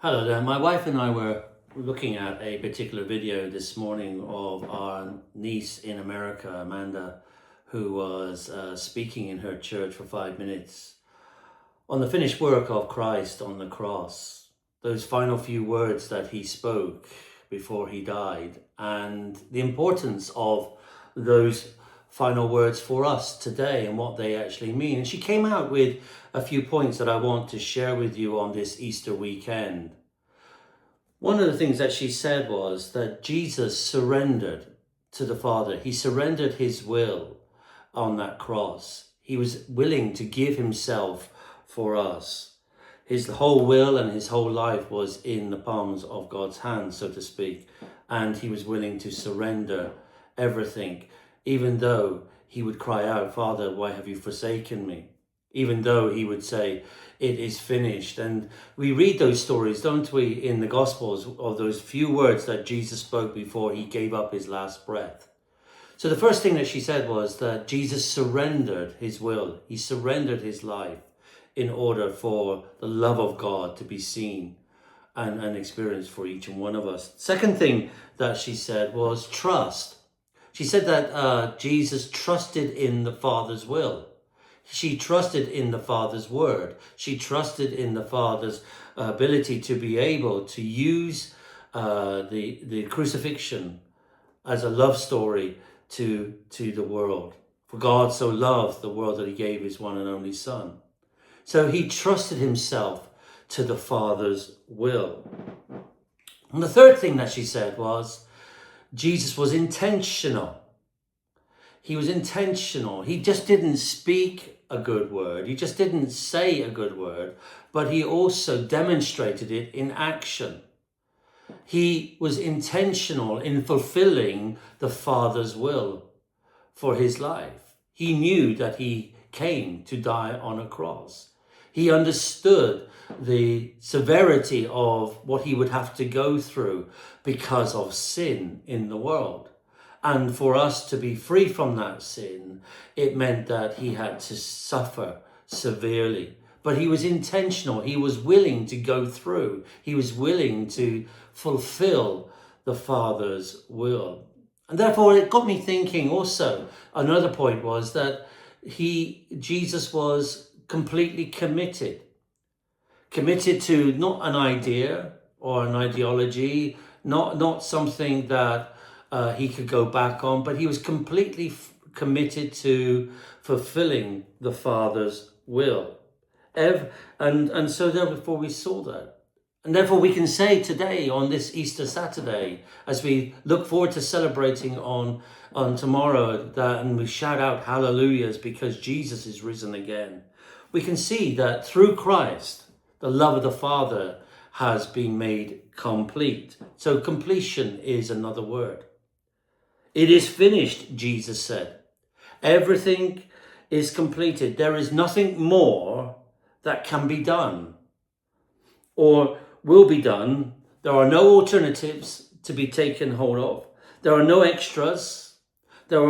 Hello there. My wife and I were looking at a particular video this morning of our niece in America, Amanda, who was speaking in her church for 5 minutes on the finished work of Christ on the cross. Those final few words that he spoke before he died, and the importance of those final words for us today and what they actually mean. And she came out with a few points that I want to share with you on this Easter weekend. One of the things that she said was that Jesus surrendered to the Father. He surrendered his will on that cross. He was willing to give himself for us. His whole will and his whole life was in the palms of God's hands, so to speak. And he was willing to surrender everything, even though he would cry out, "Father, why have you forsaken me?" Even though he would say, "It is finished." And we read those stories, don't we, in the Gospels, of those few words that Jesus spoke before he gave up his last breath. So the first thing that she said was that Jesus surrendered his will. He surrendered his life in order for the love of God to be seen and experienced for each and one of us. Second thing that she said was trust. She said that Jesus trusted in the Father's will. She trusted in the Father's word. She trusted in the Father's ability to be able to use the crucifixion as a love story to the world. For God so loved the world that he gave his one and only Son. So he trusted himself to the Father's will. And the third thing that she said was Jesus was intentional. He was intentional. He just didn't speak a good word. He just didn't say a good word, but he also demonstrated it in action. He was intentional in fulfilling the Father's will for his life. He knew that he came to die on a cross. He understood the severity of what he would have to go through because of sin in the world. And for us to be free from that sin, it meant that he had to suffer severely. But he was intentional. He was willing to go through. He was willing to fulfill the Father's will. And therefore, it got me thinking also, another point was that Jesus was completely committed. Committed to not an idea or an ideology, not something that he could go back on, but he was completely committed to fulfilling the Father's will. And so therefore we saw that. And therefore we can say today on this Easter Saturday, as we look forward to celebrating on tomorrow, and we shout out hallelujahs because Jesus is risen again, we can see that through Christ, the love of the Father has been made complete. So completion is another word. It is finished, Jesus said. Everything is completed. There is nothing more that can be done or will be done. There are no alternatives to be taken hold of. There are no extras. There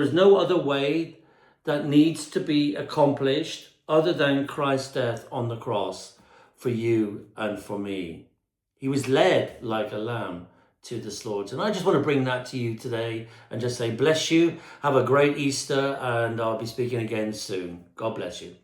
is no other way that needs to be accomplished other than Christ's death on the cross for you and for me. He was led like a lamb to the slaughter. And I just want to bring that to you today and just say, bless you, have a great Easter, and I'll be speaking again soon. God bless you.